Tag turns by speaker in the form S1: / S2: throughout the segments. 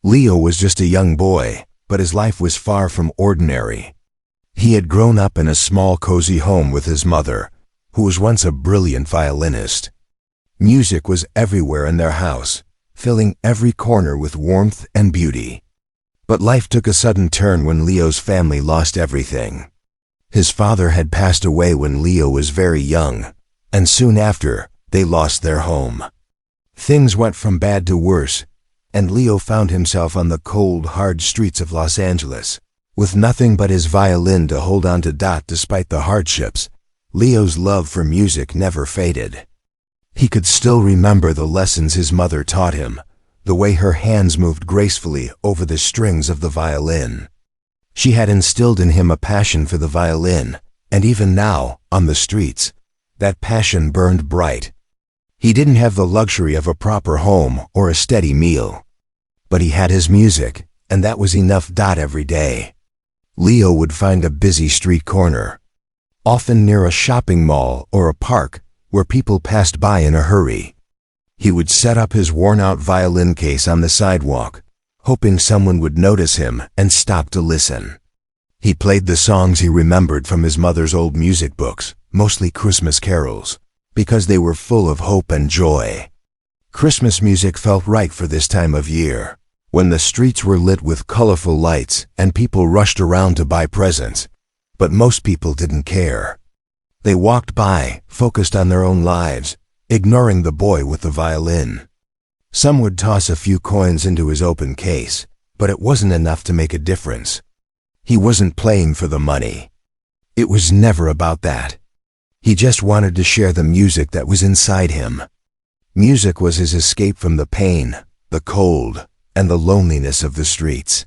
S1: Leo was just a young boy, but his life was far from ordinary. He had grown up in a small, cozy home with his mother, who was once a brilliant violinist. Music was everywhere in their house, filling every corner with warmth and beauty. But life took a sudden turn when Leo's family lost everything. His father had passed away when Leo was very young, and soon after, they lost their home. Things went from bad to worse, and Leo found himself on the cold, hard streets of Los Angeles. With nothing but his violin to hold on to. Despite the hardships, Leo's love for music never faded. He could still remember the lessons his mother taught him, the way her hands moved gracefully over the strings of the violin. She had instilled in him a passion for the violin, and even now, on the streets, that passion burned bright. He didn't have the luxury of a proper home or a steady meal, but he had his music, and that was enough. Every day, Leo would find a busy street corner, often near a shopping mall or a park, where people passed by in a hurry. He would set up his worn-out violin case on the sidewalk, hoping someone would notice him and stop to listen. He played the songs he remembered from his mother's old music books, mostly Christmas carols, because they were full of hope and joy. Christmas music felt right for this time of year, when the streets were lit with colorful lights and people rushed around to buy presents, but most people didn't care. They walked by, focused on their own lives, ignoring the boy with the violin. Some would toss a few coins into his open case, but it wasn't enough to make a difference. He wasn't playing for the money. It was never about that. He just wanted to share the music that was inside him. Music was his escape from the pain, the cold, and the loneliness of the streets.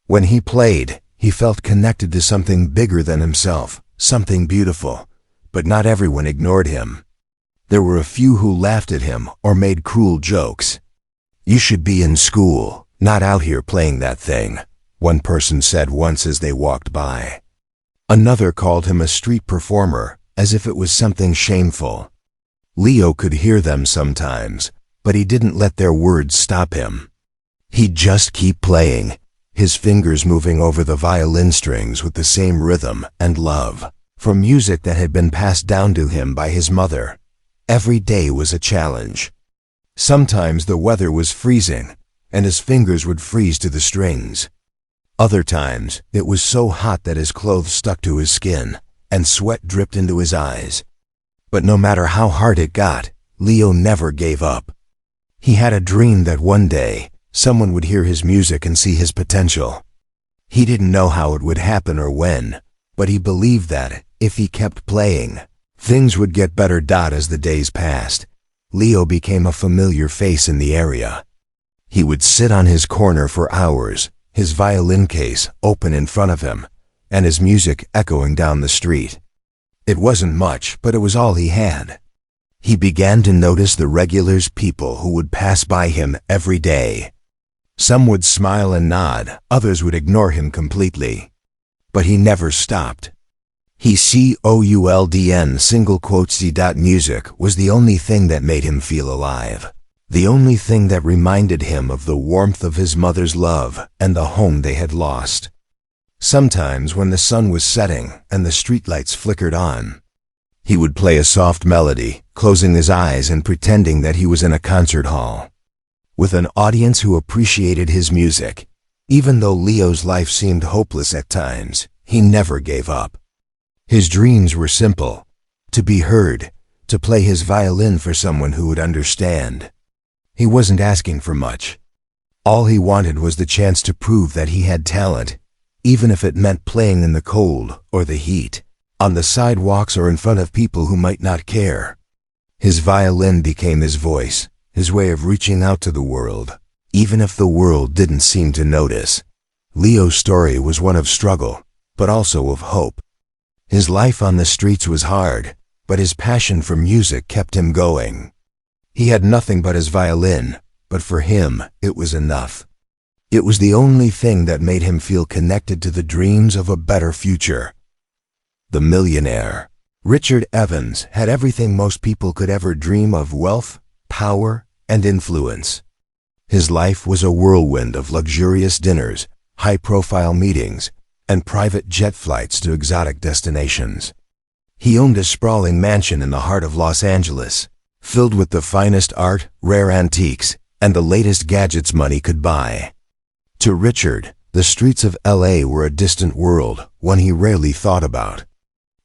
S1: When he played, he felt connected to something bigger than himself, something beautiful, but not everyone ignored him. There were a few who laughed at him or made cruel jokes. "You should be in school, not out here playing that thing," one person said once as they walked by. Another called him a street performer, as if it was something shameful. Leo could hear them sometimes, but he didn't let their words stop him. He'd just keep playing, his fingers moving over the violin strings with the same rhythm and love, for music that had been passed down to him by his mother. Every day was a challenge. Sometimes the weather was freezing, and his fingers would freeze to the strings. Other times, it was so hot that his clothes stuck to his skin, and sweat dripped into his eyes. But no matter how hard it got, Leo never gave up. He had a dream that one day, someone would hear his music and see his potential. He didn't know how it would happen or when, but he believed that, if he kept playing, things would get better. As the days passed, Leo became a familiar face in the area. He would sit on his corner for hours, his violin case open in front of him, and his music echoing down the street. It wasn't much, but it was all he had. He began to notice the regulars, people who would pass by him every day. Some would smile and nod, others would ignore him completely. But he never stopped. He music was the only thing that made him feel alive. The only thing that reminded him of the warmth of his mother's love and the home they had lost. Sometimes when the sun was setting and the streetlights flickered on, he would play a soft melody, closing his eyes and pretending that he was in a concert hall, with an audience who appreciated his music. Even though Leo's life seemed hopeless at times, he never gave up. His dreams were simple: to be heard, to play his violin for someone who would understand. He wasn't asking for much. All he wanted was the chance to prove that he had talent, even if it meant playing in the cold or the heat, on the sidewalks or in front of people who might not care. His violin became his voice, his way of reaching out to the world, even if the world didn't seem to notice. Leo's story was one of struggle, but also of hope. His life on the streets was hard, but his passion for music kept him going. He had nothing but his violin, but for him, it was enough. It was the only thing that made him feel connected to the dreams of a better future. The millionaire, Richard Evans, had everything most people could ever dream of: wealth, power, and influence. His life was a whirlwind of luxurious dinners, high-profile meetings, and private jet flights to exotic destinations. He owned a sprawling mansion in the heart of Los Angeles, filled with the finest art, rare antiques, and the latest gadgets money could buy. To Richard, the streets of LA were a distant world, one he rarely thought about.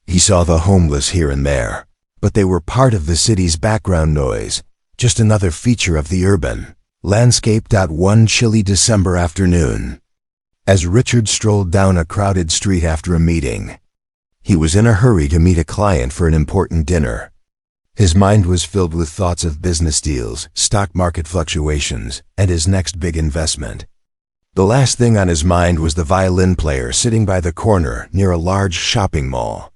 S1: He saw the homeless here and there, but they were part of the city's background noise, just another feature of the urban landscape. One chilly December afternoon, as Richard strolled down a crowded street after a meeting, he was in a hurry to meet a client for an important dinner. His mind was filled with thoughts of business deals, stock market fluctuations, and his next big investment. The last thing on his mind was the violin player sitting by the corner near a large shopping mall.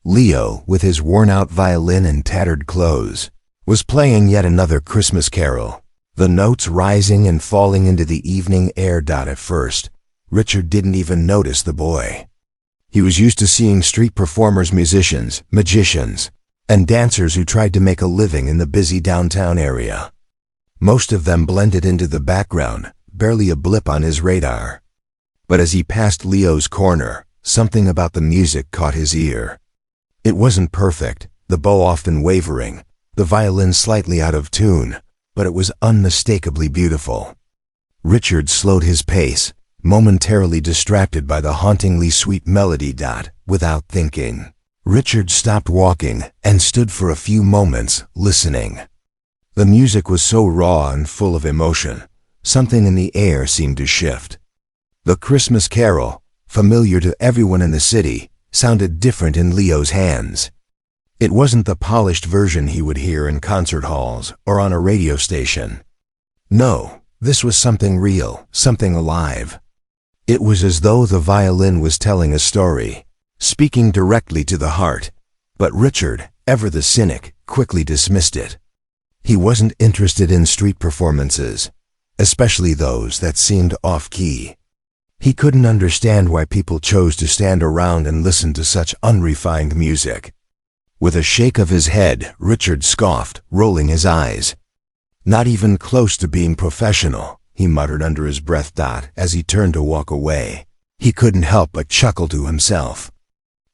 S1: Leo, with his worn-out violin and tattered clothes, was playing yet another Christmas carol, the notes rising and falling into the evening air. At first, Richard didn't even notice the boy. He was used to seeing street performers, musicians, magicians, and dancers who tried to make a living in the busy downtown area. Most of them blended into the background, barely a blip on his radar. But as he passed Leo's corner, something about the music caught his ear. It wasn't perfect, the bow often wavering, the violin slightly out of tune, but it was unmistakably beautiful. Richard slowed his pace, momentarily distracted by the hauntingly sweet melody. Without thinking, Richard stopped walking and stood for a few moments, listening. The music was so raw and full of emotion, something in the air seemed to shift. The Christmas carol, familiar to everyone in the city, sounded different in Leo's hands. It wasn't the polished version he would hear in concert halls or on a radio station. No, this was something real, something alive. It was as though the violin was telling a story, speaking directly to the heart. But Richard, ever the cynic, quickly dismissed it. He wasn't interested in street performances, especially those that seemed off-key. He couldn't understand why people chose to stand around and listen to such unrefined music. With a shake of his head, Richard scoffed, rolling his eyes. "Not even close to being professional," he muttered under his breath. As he turned to walk away, he couldn't help but chuckle to himself.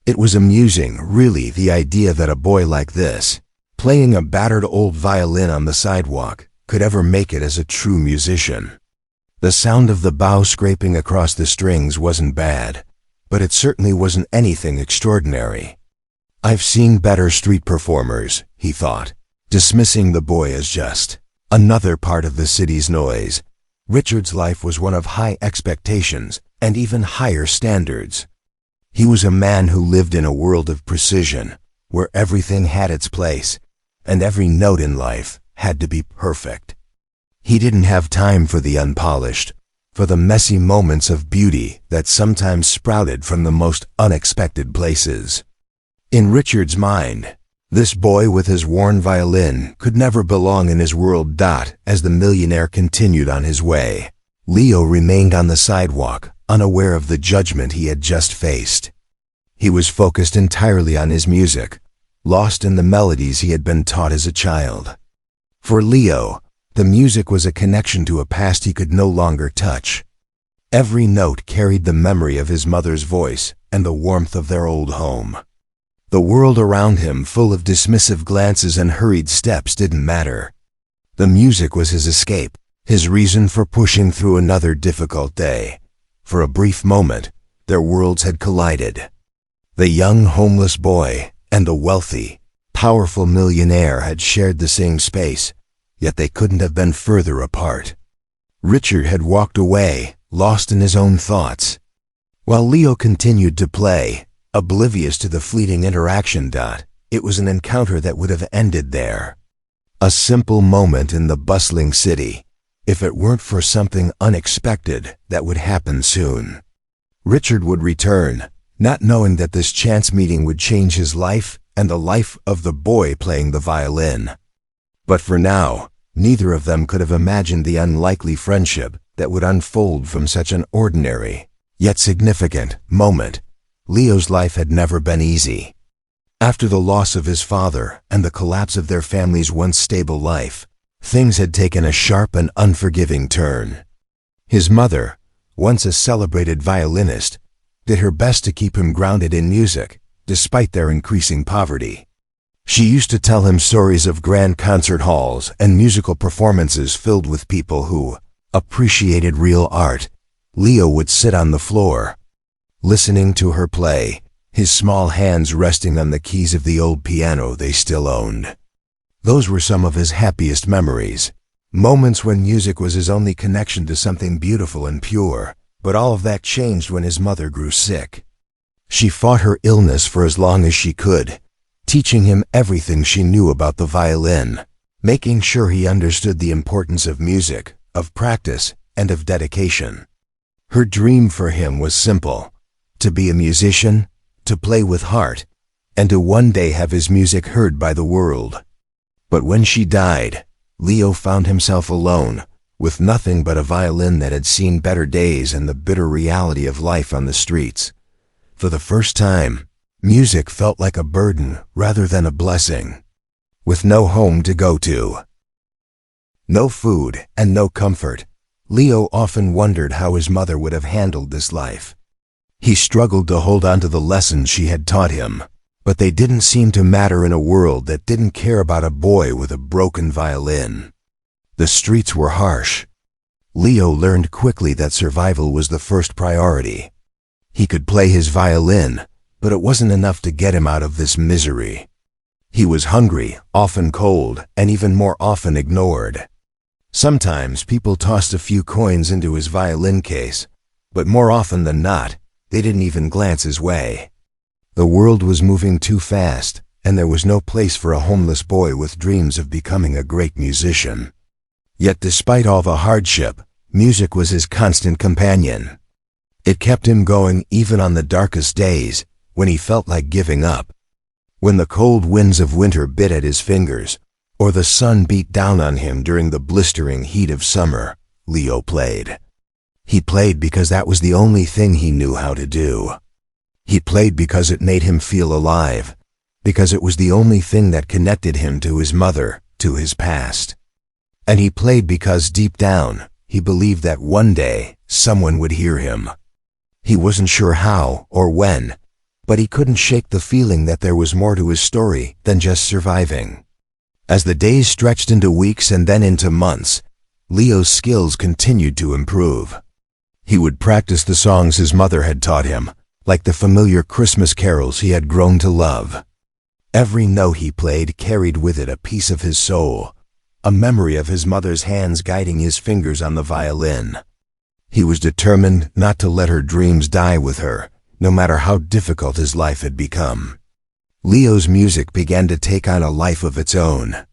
S1: It was amusing, really, the idea that a boy like this, playing a battered old violin on the sidewalk, could ever make it as a true musician. The sound of the bow scraping across the strings wasn't bad, but it certainly wasn't anything extraordinary. "I've seen better street performers," he thought, dismissing the boy as just another part of the city's noise. Richard's life was one of high expectations and even higher standards. He was a man who lived in a world of precision, where everything had its place, and every note in life had to be perfect. He didn't have time for the unpolished, for the messy moments of beauty that sometimes sprouted from the most unexpected places. In Richard's mind, this boy with his worn violin could never belong in his world. As the millionaire continued on his way, Leo remained on the sidewalk, unaware of the judgment he had just faced. He was focused entirely on his music, lost in the melodies he had been taught as a child. For Leo, the music was a connection to a past he could no longer touch. Every note carried the memory of his mother's voice and the warmth of their old home. The world around him, full of dismissive glances and hurried steps, didn't matter. The music was his escape, his reason for pushing through another difficult day. For a brief moment, their worlds had collided. The young homeless boy and the wealthy, powerful millionaire had shared the same space, yet they couldn't have been further apart. Richard had walked away, lost in his own thoughts, while Leo continued to play, oblivious to the fleeting interaction. It was an encounter that would have ended there. A simple moment in the bustling city, if it weren't for something unexpected that would happen soon. Richard would return, not knowing that this chance meeting would change his life and the life of the boy playing the violin. But for now, neither of them could have imagined the unlikely friendship that would unfold from such an ordinary, yet significant, moment. Leo's life had never been easy. After the loss of his father and the collapse of their family's once stable life, Things had taken a sharp and unforgiving turn. His mother, once a celebrated violinist, did her best to keep him grounded in music, despite their increasing poverty. She used to tell him stories of grand concert halls and musical performances filled with people who appreciated real art. Leo would sit on the floor, listening to her play, his small hands resting on the keys of the old piano they still owned. Those were some of his happiest memories, moments when music was his only connection to something beautiful and pure. But all of that changed when his mother grew sick. She fought her illness for as long as she could, teaching him everything she knew about the violin, making sure he understood the importance of music, of practice, and of dedication. Her dream for him was simple: to be a musician, to play with heart, and to one day have his music heard by the world. But when she died, Leo found himself alone, with nothing but a violin that had seen better days and the bitter reality of life on the streets. For the first time, music felt like a burden rather than a blessing. With no home to go to, no food, and no comfort, Leo often wondered how his mother would have handled this life. He struggled to hold on to the lessons she had taught him, but they didn't seem to matter in a world that didn't care about a boy with a broken violin. The streets were harsh. Leo learned quickly that survival was the first priority. He could play his violin, but it wasn't enough to get him out of this misery. He was hungry, often cold, and even more often ignored. Sometimes people tossed a few coins into his violin case, but more often than not, they didn't even glance his way. The world was moving too fast, and there was no place for a homeless boy with dreams of becoming a great musician. Yet despite all the hardship, music was his constant companion. It kept him going even on the darkest days, when he felt like giving up. When the cold winds of winter bit at his fingers, or the sun beat down on him during the blistering heat of summer, Leo played. He played because that was the only thing he knew how to do. He played because it made him feel alive, because it was the only thing that connected him to his mother, to his past. And he played because deep down, he believed that one day, someone would hear him. He wasn't sure how or when, but he couldn't shake the feeling that there was more to his story than just surviving. As the days stretched into weeks and then into months, Leo's skills continued to improve. He would practice the songs his mother had taught him, like the familiar Christmas carols he had grown to love. Every note he played carried with it a piece of his soul, a memory of his mother's hands guiding his fingers on the violin. He was determined not to let her dreams die with her, no matter how difficult his life had become. Leo's music began to take on a life of its own.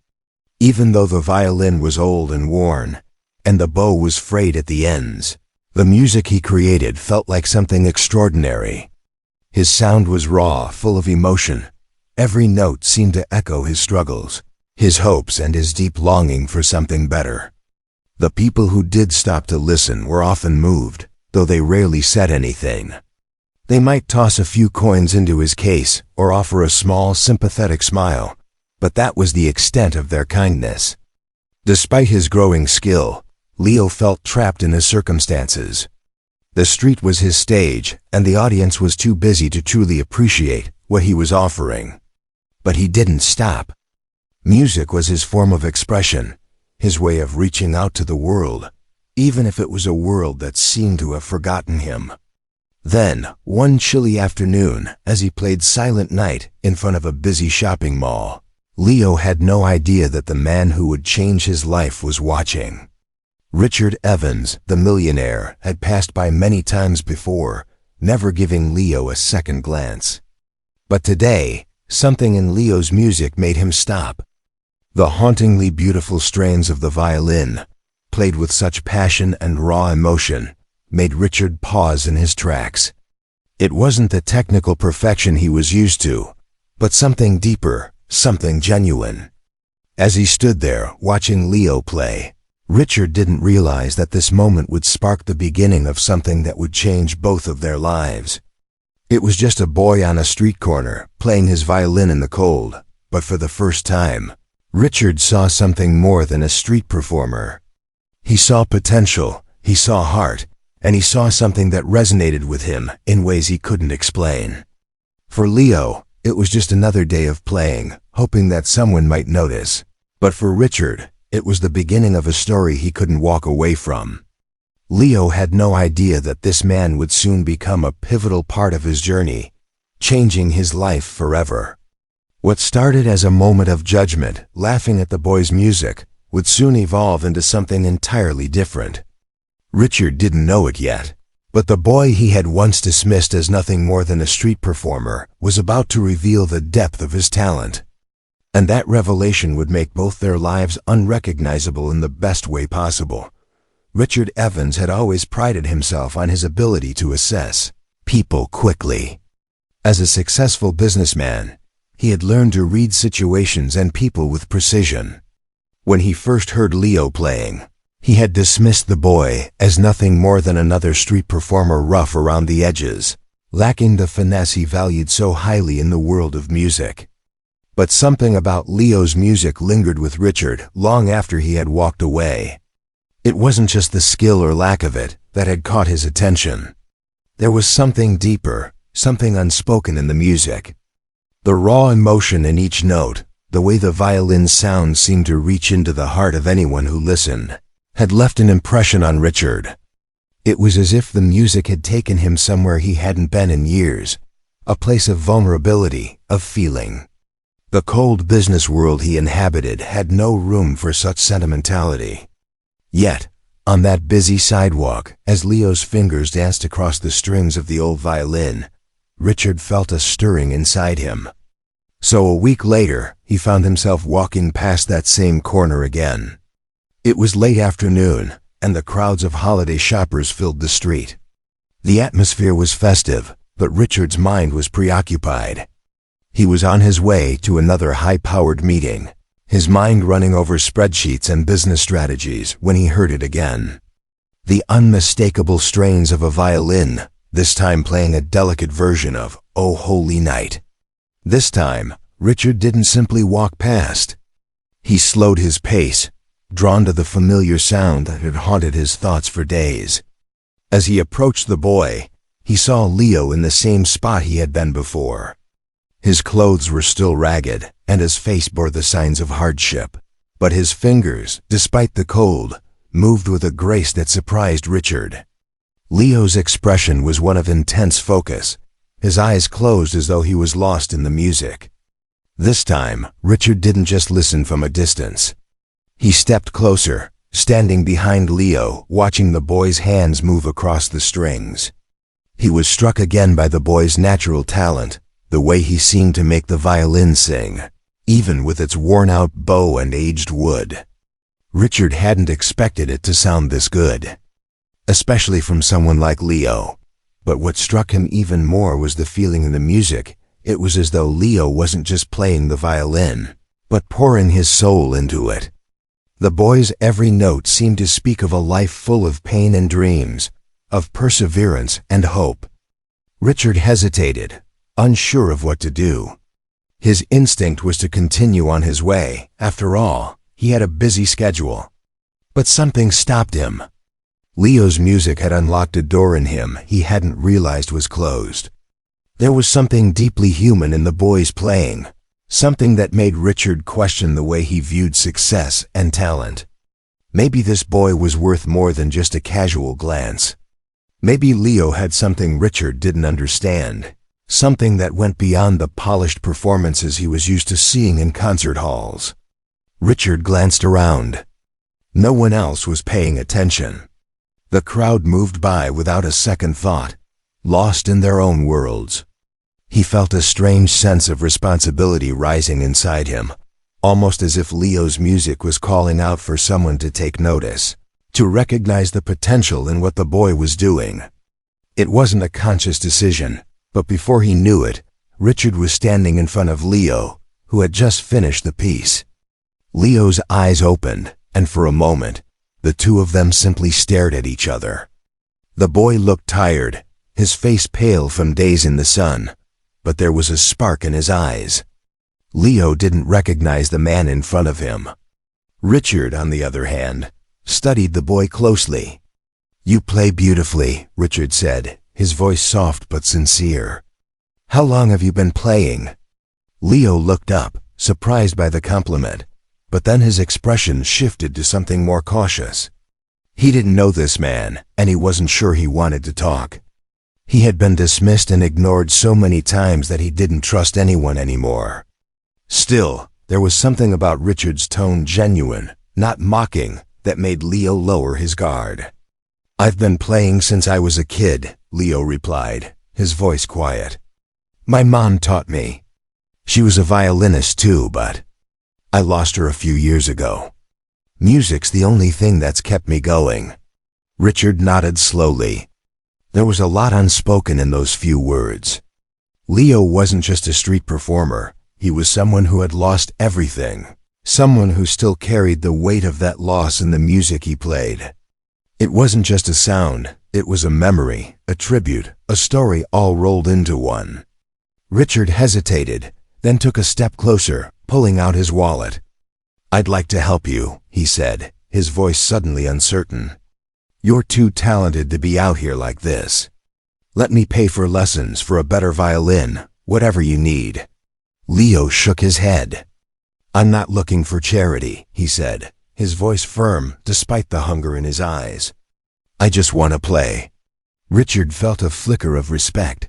S1: Even though the violin was old and worn, and the bow was frayed at the ends, the music he created felt like something extraordinary. His sound was raw, full of emotion. Every note seemed to echo his struggles, his hopes, and his deep longing for something better. The people who did stop to listen were often moved, though they rarely said anything. They might toss a few coins into his case or offer a small, sympathetic smile, but that was the extent of their kindness. Despite his growing skill, Leo felt trapped in his circumstances. The street was his stage, and the audience was too busy to truly appreciate what he was offering. But he didn't stop. Music was his form of expression, his way of reaching out to the world, even if it was a world that seemed to have forgotten him. Then, one chilly afternoon, as he played Silent Night in front of a busy shopping mall, Leo had no idea that the man who would change his life was watching. Richard Evans, the millionaire, had passed by many times before, never giving Leo a second glance. But today, something in Leo's music made him stop. The hauntingly beautiful strains of the violin, played with such passion and raw emotion, made Richard pause in his tracks. It wasn't the technical perfection he was used to, but something deeper, something genuine. As he stood there, watching Leo play, Richard didn't realize that this moment would spark the beginning of something that would change both of their lives. It was just a boy on a street corner, playing his violin in the cold, but for the first time, Richard saw something more than a street performer. He saw potential, he saw heart, and he saw something that resonated with him in ways he couldn't explain. For Leo, it was just another day of playing, hoping that someone might notice. But for Richard, it was the beginning of a story he couldn't walk away from. Leo had no idea that this man would soon become a pivotal part of his journey, changing his life forever. What started as a moment of judgment, laughing at the boy's music, would soon evolve into something entirely different. Richard didn't know it yet, but the boy he had once dismissed as nothing more than a street performer was about to reveal the depth of his talent. And that revelation would make both their lives unrecognizable in the best way possible. Richard Evans had always prided himself on his ability to assess people quickly. As a successful businessman, he had learned to read situations and people with precision. When he first heard Leo playing, he had dismissed the boy as nothing more than another street performer rough around the edges, lacking the finesse he valued so highly in the world of music. But something about Leo's music lingered with Richard long after he had walked away. It wasn't just the skill or lack of it that had caught his attention. There was something deeper, something unspoken in the music. The raw emotion in each note, the way the violin's sound seemed to reach into the heart of anyone who listened, had left an impression on Richard. It was as if the music had taken him somewhere he hadn't been in years, a place of vulnerability, of feeling. The cold business world he inhabited had no room for such sentimentality. Yet, on that busy sidewalk, as Leo's fingers danced across the strings of the old violin, Richard felt a stirring inside him. So a week later, he found himself walking past that same corner again. It was late afternoon, and the crowds of holiday shoppers filled the street. The atmosphere was festive, but Richard's mind was preoccupied. He was on his way to another high-powered meeting, his mind running over spreadsheets and business strategies, when he heard it again. The unmistakable strains of a violin, this time playing a delicate version of "O Holy Night." This time, Richard didn't simply walk past. He slowed his pace, drawn to the familiar sound that had haunted his thoughts for days. As he approached the boy, he saw Leo in the same spot he had been before. His clothes were still ragged, and his face bore the signs of hardship. But his fingers, despite the cold, moved with a grace that surprised Richard. Leo's expression was one of intense focus, his eyes closed as though he was lost in the music. This time, Richard didn't just listen from a distance. He stepped closer, standing behind Leo, watching the boy's hands move across the strings. He was struck again by the boy's natural talent, the way he seemed to make the violin sing, even with its worn-out bow and aged wood. Richard hadn't expected it to sound this good, especially from someone like Leo. But what struck him even more was the feeling in the music. It was as though Leo wasn't just playing the violin, but pouring his soul into it. The boy's every note seemed to speak of a life full of pain and dreams, of perseverance and hope. Richard hesitated, unsure of what to do. His instinct was to continue on his way. After all, he had a busy schedule. But something stopped him. Leo's music had unlocked a door in him he hadn't realized was closed. There was something deeply human in the boy's playing, something that made Richard question the way he viewed success and talent. Maybe this boy was worth more than just a casual glance. Maybe Leo had something Richard didn't understand, something that went beyond the polished performances he was used to seeing in concert halls. Richard glanced around. No one else was paying attention. The crowd moved by without a second thought, lost in their own worlds. He felt a strange sense of responsibility rising inside him, almost as if Leo's music was calling out for someone to take notice, to recognize the potential in what the boy was doing. It wasn't a conscious decision, but before he knew it, Richard was standing in front of Leo, who had just finished the piece. Leo's eyes opened, and for a moment, the two of them simply stared at each other. The boy looked tired, his face pale from days in the sun, but there was a spark in his eyes. Leo didn't recognize the man in front of him. Richard, on the other hand, studied the boy closely. "You play beautifully," Richard said, his voice soft but sincere. "How long have you been playing?" Leo looked up, surprised by the compliment, but then his expression shifted to something more cautious. He didn't know this man, and he wasn't sure he wanted to talk. He had been dismissed and ignored so many times that he didn't trust anyone anymore. Still, there was something about Richard's tone, genuine, not mocking, that made Leo lower his guard. "I've been playing since I was a kid," Leo replied, his voice quiet. "My mom taught me. She was a violinist too, but I lost her a few years ago. Music's the only thing that's kept me going." Richard nodded slowly. There was a lot unspoken in those few words. Leo wasn't just a street performer. He was someone who had lost everything. Someone who still carried the weight of that loss in the music he played. It wasn't just a sound. It was a memory, a tribute, a story all rolled into one. Richard hesitated, then took a step closer, pulling out his wallet. "I'd like to help you," he said, his voice suddenly uncertain. "You're too talented to be out here like this. Let me pay for lessons, for a better violin, whatever you need." Leo shook his head. "I'm not looking for charity," he said, his voice firm despite the hunger in his eyes. "I just want to play." Richard felt a flicker of respect.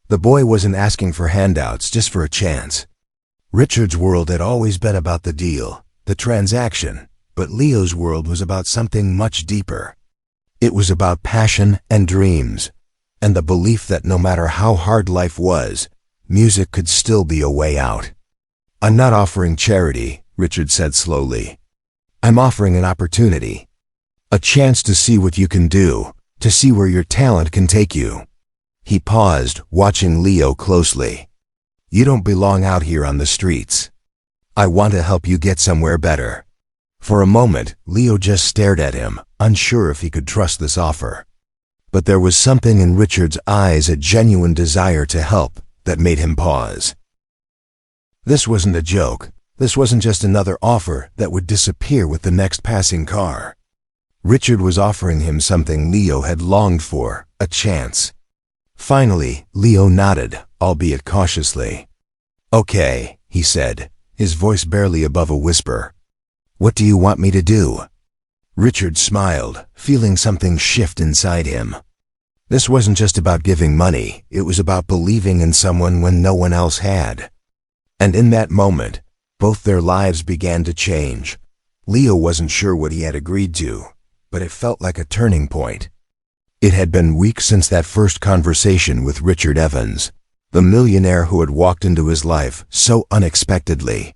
S1: The boy wasn't asking for handouts, just for a chance. Richard's world had always been about the deal, the transaction, but Leo's world was about something much deeper. It was about passion and dreams, and the belief that no matter how hard life was, music could still be a way out. "I'm not offering charity," Richard said slowly. "I'm offering an opportunity. A chance to see what you can do, to see where your talent can take you." He paused, watching Leo closely. "You don't belong out here on the streets. I want to help you get somewhere better." For a moment, Leo just stared at him, unsure if he could trust this offer. But there was something in Richard's eyes, a genuine desire to help, that made him pause. This wasn't a joke. This wasn't just another offer that would disappear with the next passing car. Richard was offering him something Leo had longed for, a chance. Finally, Leo nodded, albeit cautiously. "Okay," he said, his voice barely above a whisper. "What do you want me to do?" Richard smiled, feeling something shift inside him. This wasn't just about giving money, it was about believing in someone when no one else had. And in that moment, both their lives began to change. Leo wasn't sure what he had agreed to, but it felt like a turning point. It had been weeks since that first conversation with Richard Evans, the millionaire who had walked into his life so unexpectedly.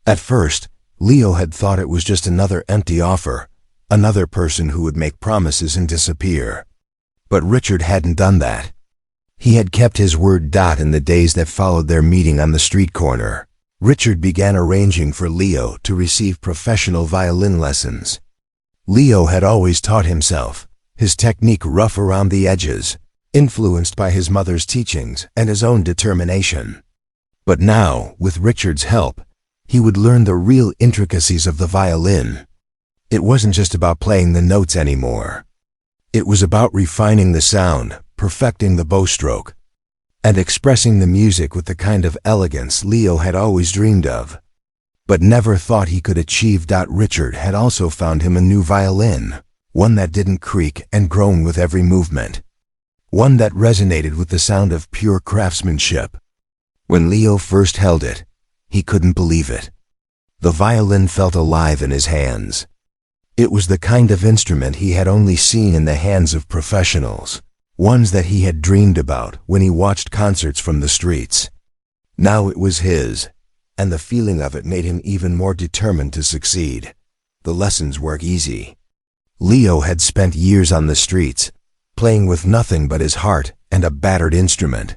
S1: At first, Leo had thought it was just another empty offer, another person who would make promises and disappear. But Richard hadn't done that. He had kept his word. In the days that followed their meeting on the street corner, Richard began arranging for Leo to receive professional violin lessons. Leo had always taught himself, his technique rough around the edges, influenced by his mother's teachings and his own determination. But now, with Richard's help, he would learn the real intricacies of the violin. It wasn't just about playing the notes anymore. It was about refining the sound, perfecting the bowstroke, and expressing the music with the kind of elegance Leo had always dreamed of, but never thought he could achieve. Richard had also found him a new violin, one that didn't creak and groan with every movement, one that resonated with the sound of pure craftsmanship. When Leo first held it, he couldn't believe it. The violin felt alive in his hands. It was the kind of instrument he had only seen in the hands of professionals, ones that he had dreamed about when he watched concerts from the streets. Now it was his, and the feeling of it made him even more determined to succeed. The lessons weren't easy. Leo had spent years on the streets, playing with nothing but his heart and a battered instrument.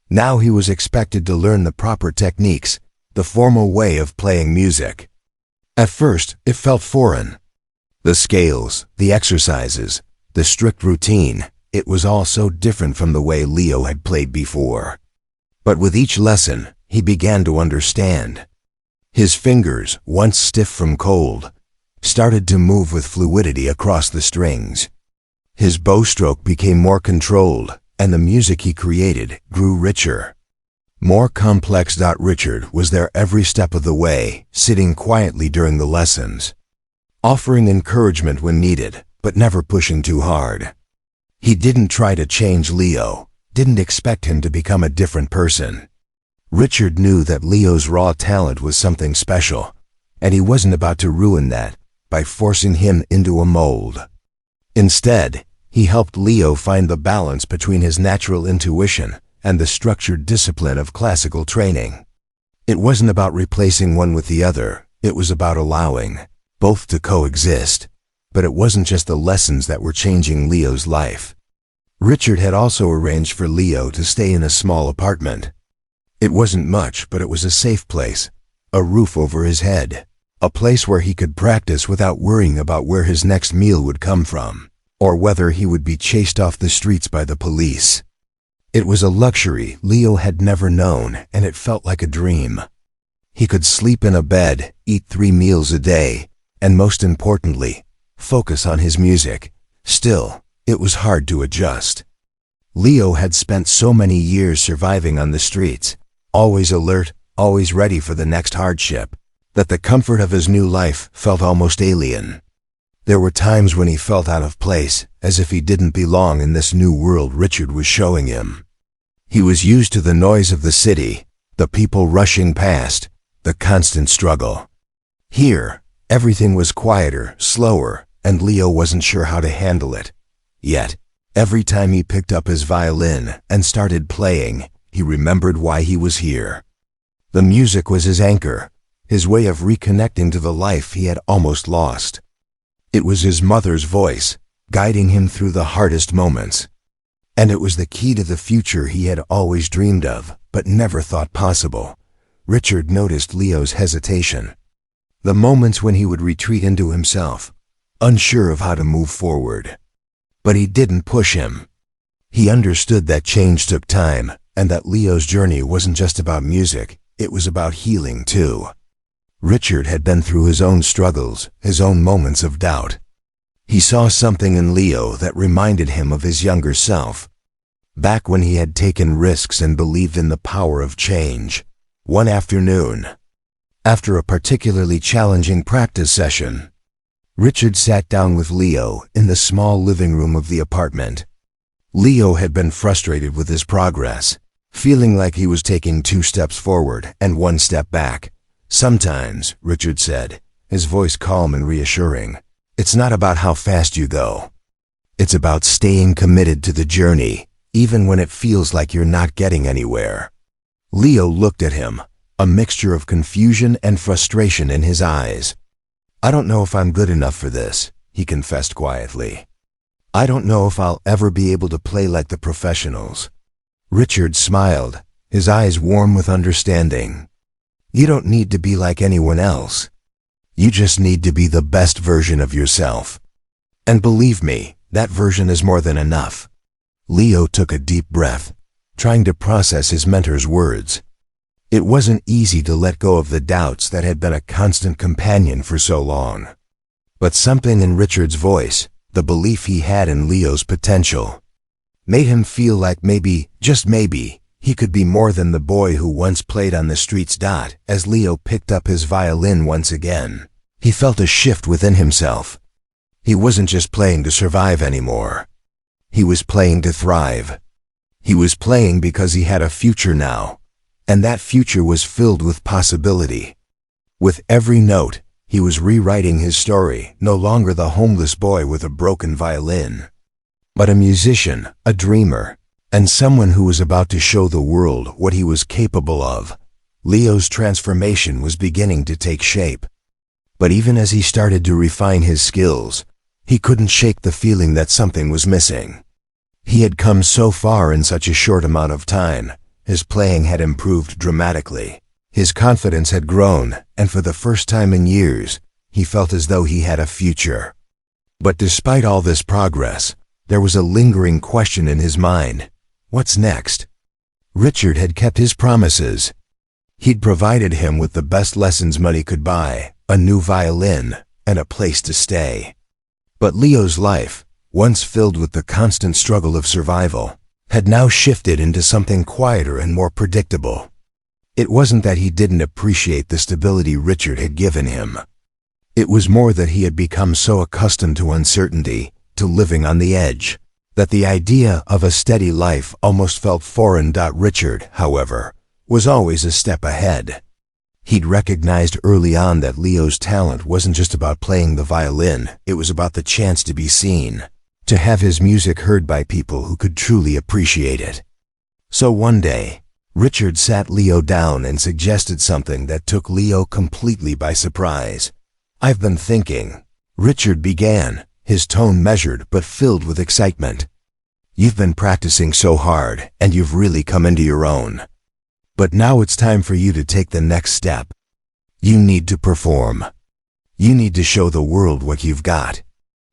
S1: Now he was expected to learn the proper techniques, the formal way of playing music. At first, it felt foreign. The scales, the exercises, the strict routine, it was all so different from the way Leo had played before. But with each lesson, he began to understand. His fingers, once stiff from cold, started to move with fluidity across the strings. His bowstroke became more controlled, and the music he created grew richer. More complex. Richard was there every step of the way, sitting quietly during the lessons, offering encouragement when needed, but never pushing too hard. He didn't try to change Leo, didn't expect him to become a different person. Richard knew that Leo's raw talent was something special, and he wasn't about to ruin that by forcing him into a mold. Instead, he helped Leo find the balance between his natural intuition and the structured discipline of classical training. It wasn't about replacing one with the other, it was about allowing both to coexist. But it wasn't just the lessons that were changing Leo's life. Richard had also arranged for Leo to stay in a small apartment. It wasn't much, but it was a safe place, a roof over his head, a place where he could practice without worrying about where his next meal would come from, or whether he would be chased off the streets by the police. It was a luxury Leo had never known, and it felt like a dream. He could sleep in a bed, eat 3 meals a day, and most importantly, focus on his music. Still, it was hard to adjust. Leo had spent so many years surviving on the streets, always alert, always ready for the next hardship, that the comfort of his new life felt almost alien. There were times when he felt out of place, as if he didn't belong in this new world Richard was showing him. He was used to the noise of the city, the people rushing past, the constant struggle. Here, everything was quieter, slower, and Leo wasn't sure how to handle it. Yet, every time he picked up his violin and started playing, he remembered why he was here. The music was his anchor, his way of reconnecting to the life he had almost lost. It was his mother's voice, guiding him through the hardest moments. And it was the key to the future he had always dreamed of, but never thought possible. Richard noticed Leo's hesitation. The moments when he would retreat into himself, unsure of how to move forward. But he didn't push him. He understood that change took time, and that Leo's journey wasn't just about music, it was about healing too. Richard had been through his own struggles, his own moments of doubt. He saw something in Leo that reminded him of his younger self. Back when he had taken risks and believed in the power of change. One afternoon, after a particularly challenging practice session, Richard sat down with Leo in the small living room of the apartment. Leo had been frustrated with his progress, feeling like he was taking 2 steps forward and 1 step back. Sometimes, Richard said, his voice calm and reassuring, it's not about how fast you go. It's about staying committed to the journey, even when it feels like you're not getting anywhere. Leo looked at him, a mixture of confusion and frustration in his eyes. I don't know if I'm good enough for this, he confessed quietly. I don't know if I'll ever be able to play like the professionals. Richard smiled, his eyes warm with understanding. You don't need to be like anyone else. You just need to be the best version of yourself. And believe me, that version is more than enough. Leo took a deep breath, trying to process his mentor's words. It wasn't easy to let go of the doubts that had been a constant companion for so long. But something in Richard's voice, the belief he had in Leo's potential, made him feel like maybe, just maybe, he could be more than the boy who once played on the streets. As Leo picked up his violin once again, he felt a shift within himself. He wasn't just playing to survive anymore. He was playing to thrive. He was playing because he had a future now, and that future was filled with possibility. With every note, he was rewriting his story, no longer the homeless boy with a broken violin, but a musician, a dreamer, and someone who was about to show the world what he was capable of. Leo's transformation was beginning to take shape. But even as he started to refine his skills, he couldn't shake the feeling that something was missing. He had come so far in such a short amount of time. His playing had improved dramatically. His confidence had grown, and for the first time in years, he felt as though he had a future. But despite all this progress, there was a lingering question in his mind. What's next? Richard had kept his promises. He'd provided him with the best lessons money could buy, a new violin, and a place to stay. But Leo's life, once filled with the constant struggle of survival, had now shifted into something quieter and more predictable. It wasn't that he didn't appreciate the stability Richard had given him. It was more that he had become so accustomed to uncertainty, to living on the edge, that the idea of a steady life almost felt foreign. Richard, however, was always a step ahead. He'd recognized early on that Leo's talent wasn't just about playing the violin, it was about the chance to be seen, to have his music heard by people who could truly appreciate it. So one day, Richard sat Leo down and suggested something that took Leo completely by surprise. "I've been thinking," Richard began, his tone measured but filled with excitement. "You've been practicing so hard, and you've really come into your own. But now it's time for you to take the next step. You need to perform. You need to show the world what you've got."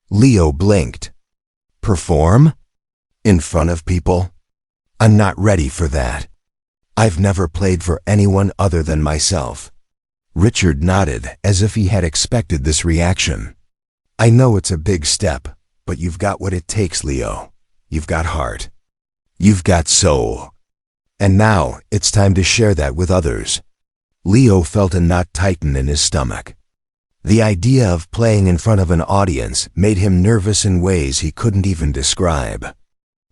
S1: Leo blinked. "Perform? In front of people? I'm not ready for that. I've never played for anyone other than myself." Richard nodded as if he had expected this reaction. "I know it's a big step, but you've got what it takes, Leo. You've got heart. You've got soul. And now it's time to share that with others." Leo felt a knot tighten in his stomach. The idea of playing in front of an audience made him nervous in ways he couldn't even describe.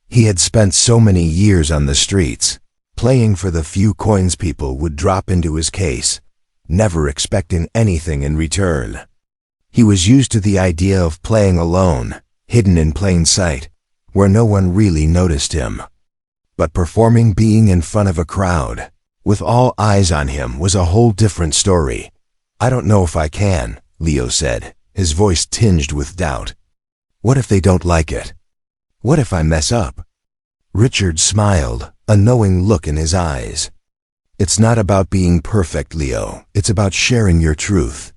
S1: He had spent so many years on the streets, playing for the few coins people would drop into his case, never expecting anything in return. He was used to the idea of playing alone, hidden in plain sight, where no one really noticed him. But performing, being in front of a crowd, with all eyes on him, was a whole different story. "I don't know if I can," Leo said, his voice tinged with doubt. "What if they don't like it? What if I mess up?" Richard smiled, a knowing look in his eyes. "It's not about being perfect, Leo. It's about sharing your truth.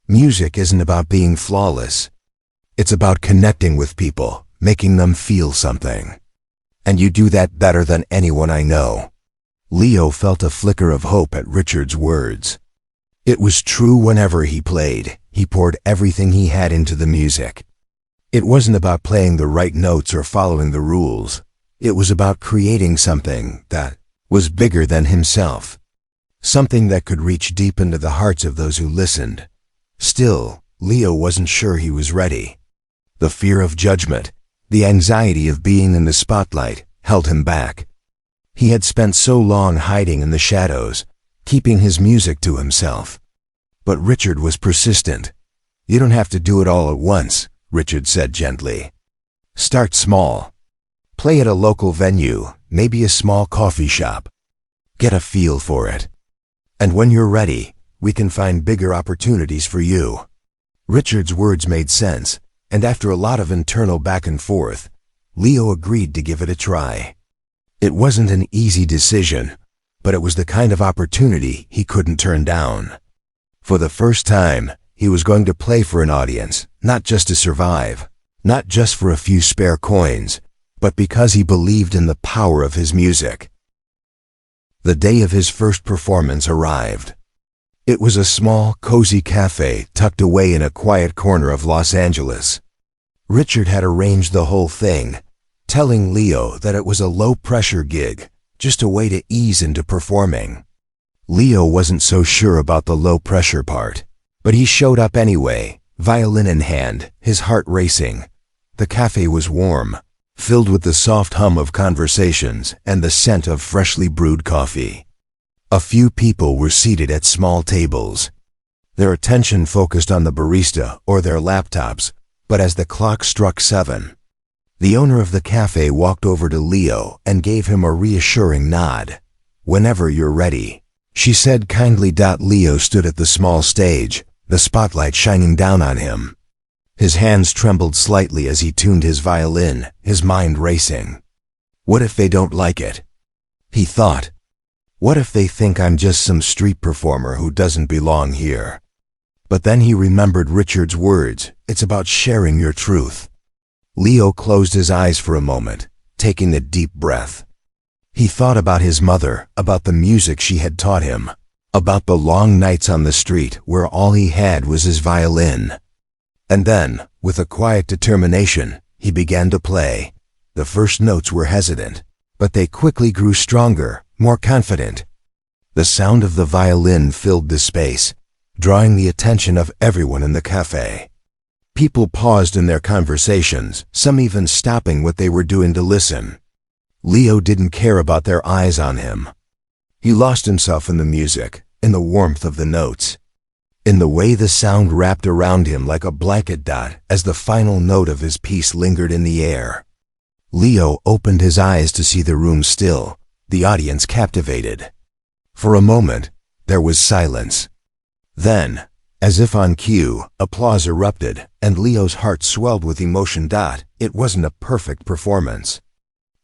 S1: Music isn't about being flawless. It's about connecting with people, making them feel something. And you do that better than anyone I know." Leo felt a flicker of hope at Richard's words. It was true. Whenever he played, he poured everything he had into the music. It wasn't about playing the right notes or following the rules. It was about creating something that was bigger than himself, something that could reach deep into the hearts of those who listened. Still, Leo wasn't sure he was ready. The fear of judgment, the anxiety of being in the spotlight, held him back. He had spent so long hiding in the shadows, keeping his music to himself. But Richard was persistent. "You don't have to do it all at once," Richard said gently. "Start small. Play at a local venue, maybe a small coffee shop. Get a feel for it. And when you're ready, we can find bigger opportunities for you." Richard's words made sense, and after a lot of internal back and forth, Leo agreed to give it a try. It wasn't an easy decision, but it was the kind of opportunity he couldn't turn down. For the first time, he was going to play for an audience, not just to survive, not just for a few spare coins, but because he believed in the power of his music. The day of his first performance arrived. It was a small, cozy cafe tucked away in a quiet corner of Los Angeles. Richard had arranged the whole thing, telling Leo that it was a low-pressure gig, just a way to ease into performing. Leo wasn't so sure about the low-pressure part, but he showed up anyway, violin in hand, his heart racing. The cafe was warm, filled with the soft hum of conversations and the scent of freshly brewed coffee. A few people were seated at small tables, their attention focused on the barista or their laptops, but as the clock struck 7, the owner of the cafe walked over to Leo and gave him a reassuring nod. "Whenever you're ready," she said kindly. Leo stood at the small stage, the spotlight shining down on him. His hands trembled slightly as he tuned his violin, his mind racing. "What if they don't like it?" he thought. "What if they think I'm just some street performer who doesn't belong here?" But then he remembered Richard's words, "It's about sharing your truth." Leo closed his eyes for a moment, taking a deep breath. He thought about his mother, about the music she had taught him, about the long nights on the street where all he had was his violin. And then, with a quiet determination, he began to play. The first notes were hesitant, but they quickly grew stronger, more confident. The sound of the violin filled the space, drawing the attention of everyone in the cafe. People paused in their conversations, some even stopping what they were doing to listen. Leo didn't care about their eyes on him. He lost himself in the music, in the warmth of the notes, in the way the sound wrapped around him like a blanket dot as the final note of his piece lingered in the air. Leo opened his eyes to see the room still, the audience captivated. For a moment, there was silence. Then, as if on cue, applause erupted, and Leo's heart swelled with emotion. It wasn't a perfect performance.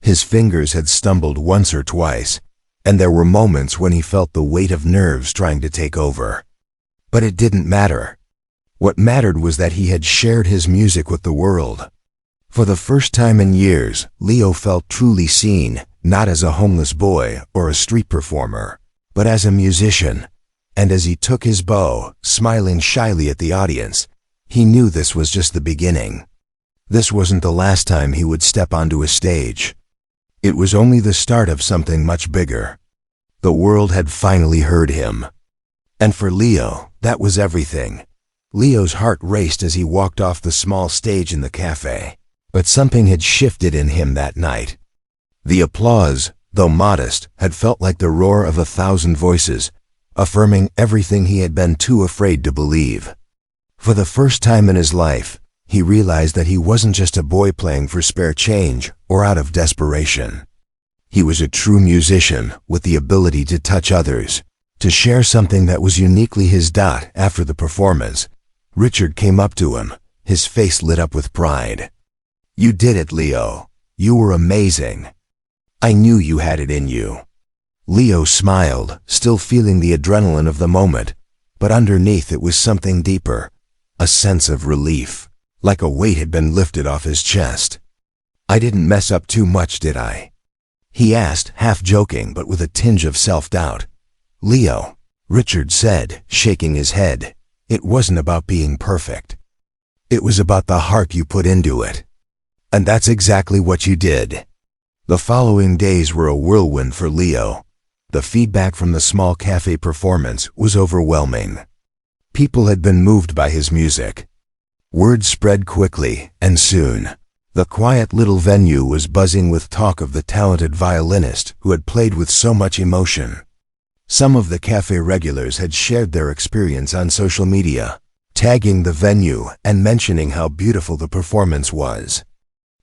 S1: His fingers had stumbled once or twice, and there were moments when he felt the weight of nerves trying to take over. But it didn't matter. What mattered was that he had shared his music with the world. For the first time in years, Leo felt truly seen, not as a homeless boy or a street performer, but as a musician. And as he took his bow, smiling shyly at the audience, he knew this was just the beginning. This wasn't the last time he would step onto a stage. It was only the start of something much bigger. The world had finally heard him. And for Leo, that was everything. Leo's heart raced as he walked off the small stage in the cafe. But something had shifted in him that night. The applause, though modest, had felt like the roar of 1,000 voices, affirming everything he had been too afraid to believe. For the first time in his life, he realized that he wasn't just a boy playing for spare change or out of desperation. He was a true musician with the ability to touch others, to share something that was uniquely his. After the performance, Richard came up to him, his face lit up with pride. "You did it, Leo. You were amazing. I knew you had it in you." Leo smiled, still feeling the adrenaline of the moment, but underneath it was something deeper, a sense of relief, like a weight had been lifted off his chest. "I didn't mess up too much, did I?" he asked, half joking but with a tinge of self-doubt. "Leo," Richard said, shaking his head, "it wasn't about being perfect. It was about the heart you put into it. And that's exactly what you did." The following days were a whirlwind for Leo. The feedback from the small cafe performance was overwhelming. People had been moved by his music. Word spread quickly, and soon, the quiet little venue was buzzing with talk of the talented violinist who had played with so much emotion. Some of the cafe regulars had shared their experience on social media, tagging the venue and mentioning how beautiful the performance was.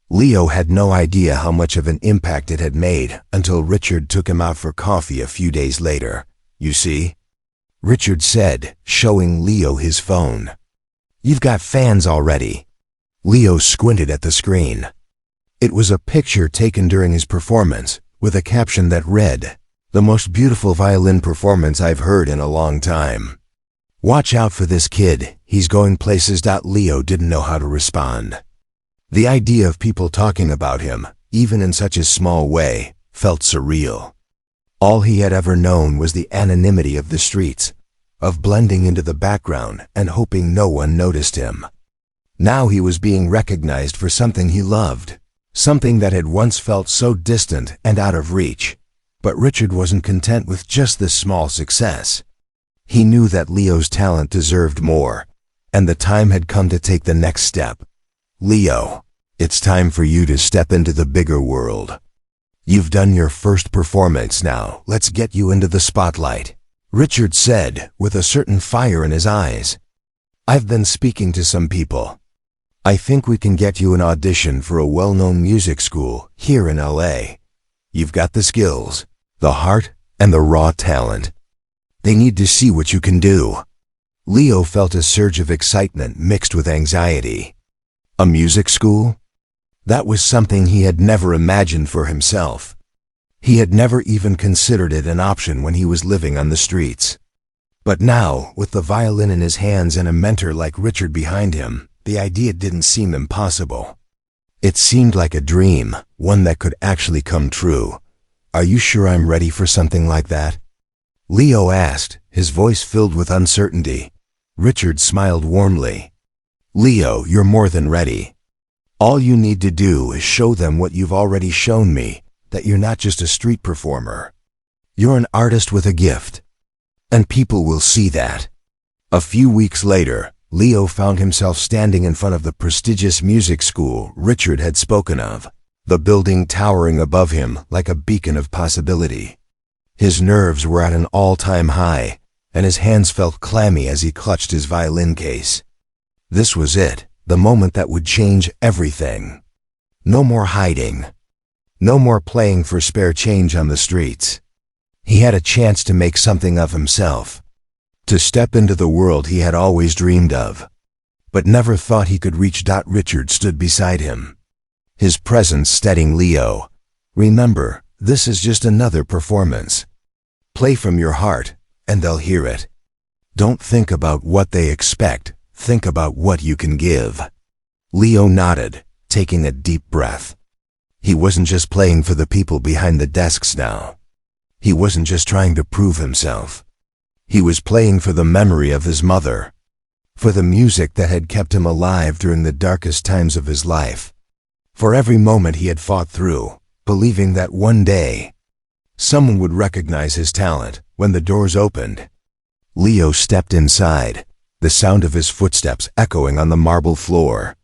S1: Leo had no idea how much of an impact it had made until Richard took him out for coffee a few days later. "You see?" Richard said, showing Leo his phone. "You've got fans already." Leo squinted at the screen. It was a picture taken during his performance, with a caption that read, "The most beautiful violin performance I've heard in a long time. Watch out for this kid, he's going places." Leo didn't know how to respond. The idea of people talking about him, even in such a small way, felt surreal. All he had ever known was the anonymity of the streets, of blending into the background and hoping no one noticed him. Now he was being recognized for something he loved, something that had once felt so distant and out of reach. But Richard wasn't content with just this small success. He knew that Leo's talent deserved more, and the time had come to take the next step. "Leo, it's time for you to step into the bigger world. You've done your first performance now, let's get you into the spotlight," Richard said, with a certain fire in his eyes. "I've been speaking to some people. I think we can get you an audition for a well-known music school here in LA. You've got the skills, the heart, and the raw talent. They need to see what you can do." Leo felt a surge of excitement mixed with anxiety. A music school? That was something he had never imagined for himself. He had never even considered it an option when he was living on the streets. But now, with the violin in his hands and a mentor like Richard behind him, the idea didn't seem impossible. It seemed like a dream, one that could actually come true. "Are you sure I'm ready for something like that?" Leo asked, his voice filled with uncertainty. Richard smiled warmly. Leo, you're more than ready. All you need to do is show them what you've already shown me, that you're not just a street performer. You're an artist with a gift. And people will see that. A few weeks later, Leo found himself standing in front of the prestigious music school Richard had spoken of, the building towering above him like a beacon of possibility. His nerves were at an all-time high, and his hands felt clammy as he clutched his violin case. This was it, the moment that would change everything. No more hiding. No more playing for spare change on the streets. He had a chance to make something of himself, to step into the world he had always dreamed of, but never thought he could reach. Richard stood beside him, his presence steadying Leo. Remember, this is just another performance. Play from your heart, and they'll hear it. Don't think about what they expect, think about what you can give. Leo nodded, taking a deep breath. He wasn't just playing for the people behind the desks now. He wasn't just trying to prove himself. He was playing for the memory of his mother, for the music that had kept him alive during the darkest times of his life, for every moment he had fought through, believing that one day, someone would recognize his talent. When the doors opened, Leo stepped inside, the sound of his footsteps echoing on the marble floor.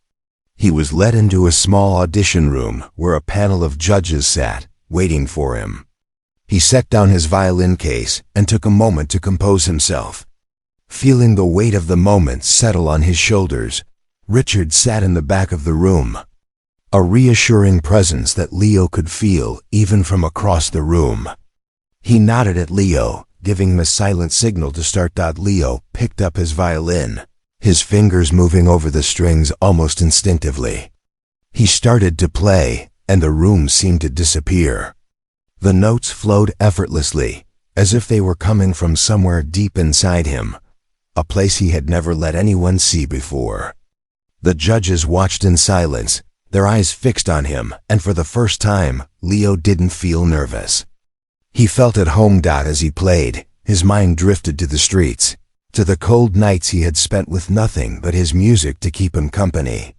S1: He was led into a small audition room where a panel of judges sat, waiting for him. He set down his violin case and took a moment to compose himself. Feeling the weight of the moment settle on his shoulders, Richard sat in the back of the room, a reassuring presence that Leo could feel even from across the room. He nodded at Leo, giving him a silent signal to start. Leo picked up his violin, his fingers moving over the strings almost instinctively. He started to play, and the room seemed to disappear. The notes flowed effortlessly, as if they were coming from somewhere deep inside him, a place he had never let anyone see before. The judges watched in silence, their eyes fixed on him, and for the first time, Leo didn't feel nervous. He felt at home. As he played, his mind drifted to the streets, to the cold nights he had spent with nothing but his music to keep him company.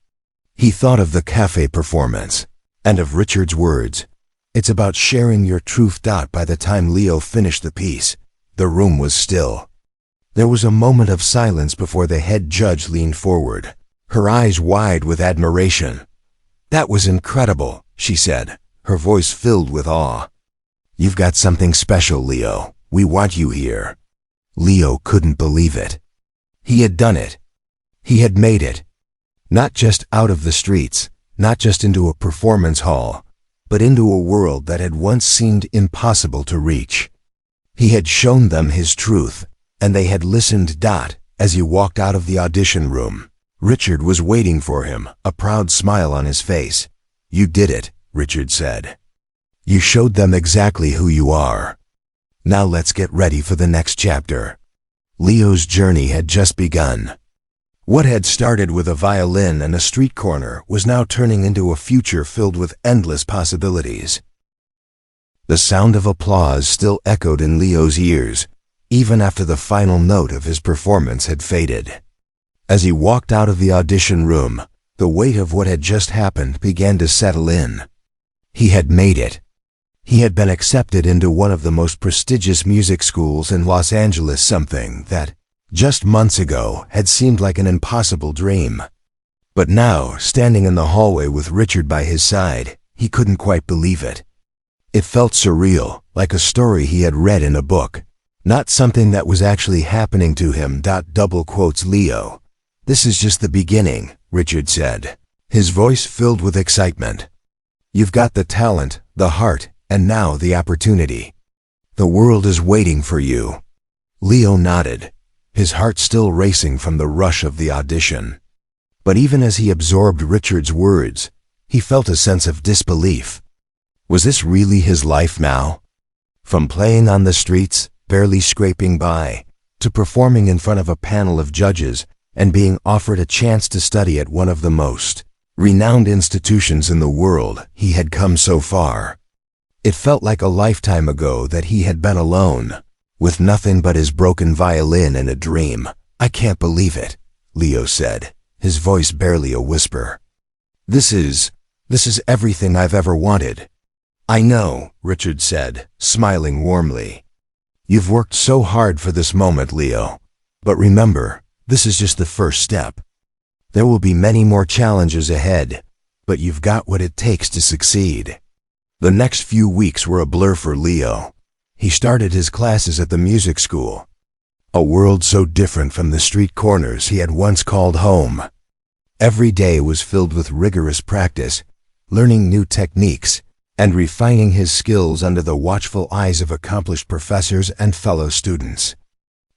S1: He thought of the cafe performance, and of Richard's words, "It's about sharing your truth." By the time Leo finished the piece, the room was still. There was a moment of silence before the head judge leaned forward, her eyes wide with admiration. "That was incredible," she said, her voice filled with awe. "You've got something special, Leo. We want you here." Leo couldn't believe it. He had done it. He had made it. Not just out of the streets, not just into a performance hall, but into a world that had once seemed impossible to reach. He had shown them his truth, and they had listened. As he walked out of the audition room, Richard was waiting for him, a proud smile on his face. "You did it," Richard said. "You showed them exactly who you are. Now let's get ready for the next chapter." Leo's journey had just begun. What had started with a violin and a street corner was now turning into a future filled with endless possibilities. The sound of applause still echoed in Leo's ears, even after the final note of his performance had faded. As he walked out of the audition room, the weight of what had just happened began to settle in. He had made it. He had been accepted into one of the most prestigious music schools in Los Angeles, something that, just months ago, had seemed like an impossible dream. But now, standing in the hallway with Richard by his side, he couldn't quite believe it. It felt surreal, like a story he had read in a book, not something that was actually happening to him. Double quotes Leo. "This is just the beginning," Richard said, his voice filled with excitement. "You've got the talent, the heart, and now the opportunity. The world is waiting for you." Leo nodded, his heart still racing from the rush of the audition. But even as he absorbed Richard's words, he felt a sense of disbelief. Was this really his life now? From playing on the streets, barely scraping by, to performing in front of a panel of judges and being offered a chance to study at one of the most renowned institutions in the world, he had come so far. It felt like a lifetime ago that he had been alone, with nothing but his broken violin and a dream. "I can't believe it," Leo said, his voice barely a whisper. This is everything I've ever wanted." "I know," Richard said, smiling warmly. "You've worked so hard for this moment, Leo. But remember, this is just the first step. There will be many more challenges ahead, but you've got what it takes to succeed." The next few weeks were a blur for Leo. He started his classes at the music school, a world so different from the street corners he had once called home. Every day was filled with rigorous practice, learning new techniques, and refining his skills under the watchful eyes of accomplished professors and fellow students.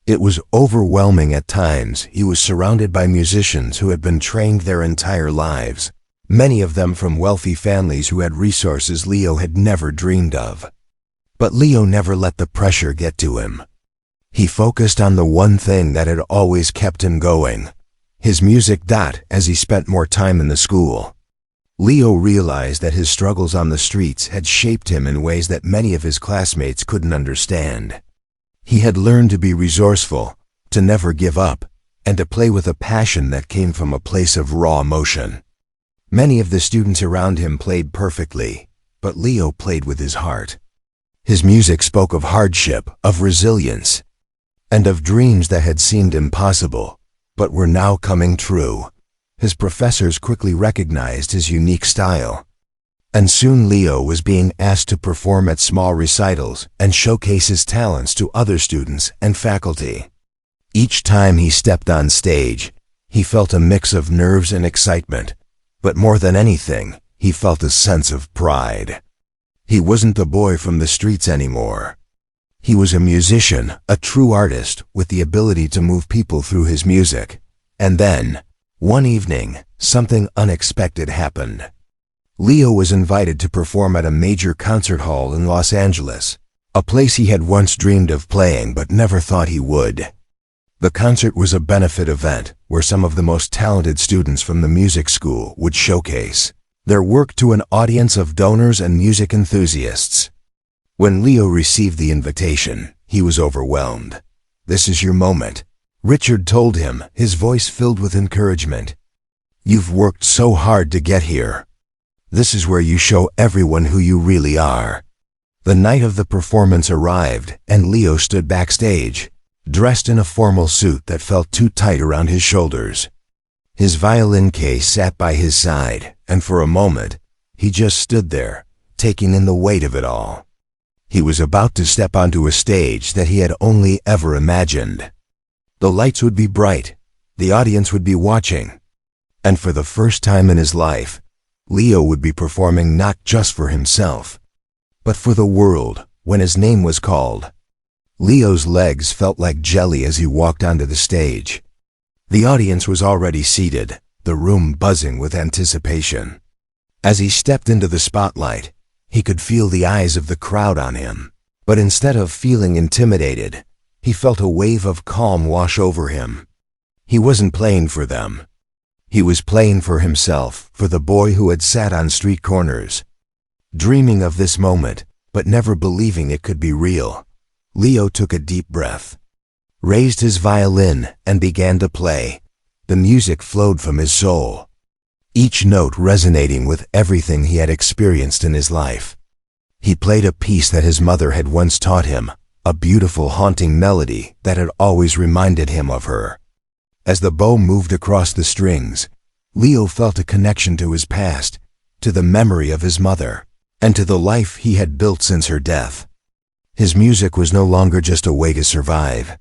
S1: It was overwhelming at times. He was surrounded by musicians who had been trained their entire lives, many of them from wealthy families who had resources Leo had never dreamed of. But Leo never let the pressure get to him. He focused on the one thing that had always kept him going, his music. As he spent more time in the school, Leo realized that his struggles on the streets had shaped him in ways that many of his classmates couldn't understand. He had learned to be resourceful, to never give up, and to play with a passion that came from a place of raw emotion. Many of the students around him played perfectly, but Leo played with his heart. His music spoke of hardship, of resilience, and of dreams that had seemed impossible, but were now coming true. His professors quickly recognized his unique style, and soon Leo was being asked to perform at small recitals and showcase his talents to other students and faculty. Each time he stepped on stage, he felt a mix of nerves and excitement, but more than anything, he felt a sense of pride. He wasn't the boy from the streets anymore. He was a musician, a true artist with the ability to move people through his music. And then, one evening, something unexpected happened. Leo was invited to perform at a major concert hall in Los Angeles, a place he had once dreamed of playing but never thought he would. The concert was a benefit event where some of the most talented students from the music school would showcase their work to an audience of donors and music enthusiasts. When Leo received the invitation, he was overwhelmed. "This is your moment," Richard told him, his voice filled with encouragement. "You've worked so hard to get here. This is where you show everyone who you really are." The night of the performance arrived, and Leo stood backstage, dressed in a formal suit that felt too tight around his shoulders. His violin case sat by his side, and for a moment, he just stood there, taking in the weight of it all. He was about to step onto a stage that he had only ever imagined. The lights would be bright, the audience would be watching, and for the first time in his life, Leo would be performing not just for himself, but for the world. When his name was called, Leo's legs felt like jelly as he walked onto the stage. The audience was already seated, the room buzzing with anticipation. As he stepped into the spotlight, he could feel the eyes of the crowd on him. But instead of feeling intimidated, he felt a wave of calm wash over him. He wasn't playing for them. He was playing for himself, for the boy who had sat on street corners, dreaming of this moment, but never believing it could be real. Leo took a deep breath, raised his violin, and began to play. The music flowed from his soul, each note resonating with everything he had experienced in his life. He played a piece that his mother had once taught him, a beautiful, haunting melody that had always reminded him of her. As the bow moved across the strings, Leo felt a connection to his past, to the memory of his mother, and to the life he had built since her death. His music was no longer just a way to survive.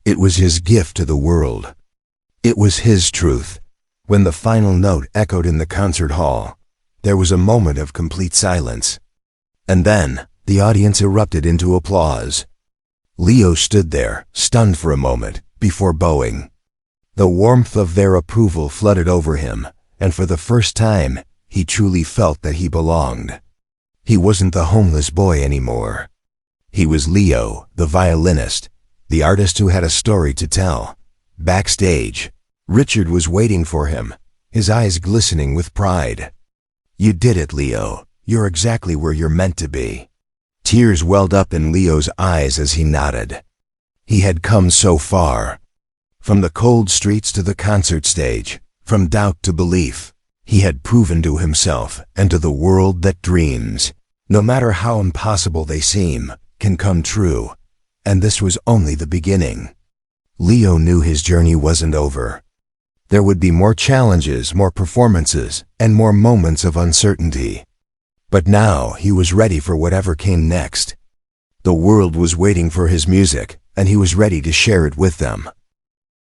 S1: It was his gift to the world. It was his truth. When the final note echoed in the concert hall, there was a moment of complete silence. And then, the audience erupted into applause. Leo stood there, stunned for a moment, before bowing. The warmth of their approval flooded over him, and for the first time, he truly felt that he belonged. He wasn't the homeless boy anymore. He was Leo, the violinist, the artist who had a story to tell. Backstage, Richard was waiting for him, his eyes glistening with pride. "You did it, Leo. You're exactly where you're meant to be." Tears welled up in Leo's eyes as he nodded. He had come so far. From the cold streets to the concert stage, from doubt to belief, he had proven to himself and to the world that dreams, no matter how impossible they seem, can come true. And this was only the beginning. Leo knew his journey wasn't over. There would be more challenges, more performances, and more moments of uncertainty. But now he was ready for whatever came next. The world was waiting for his music, and he was ready to share it with them.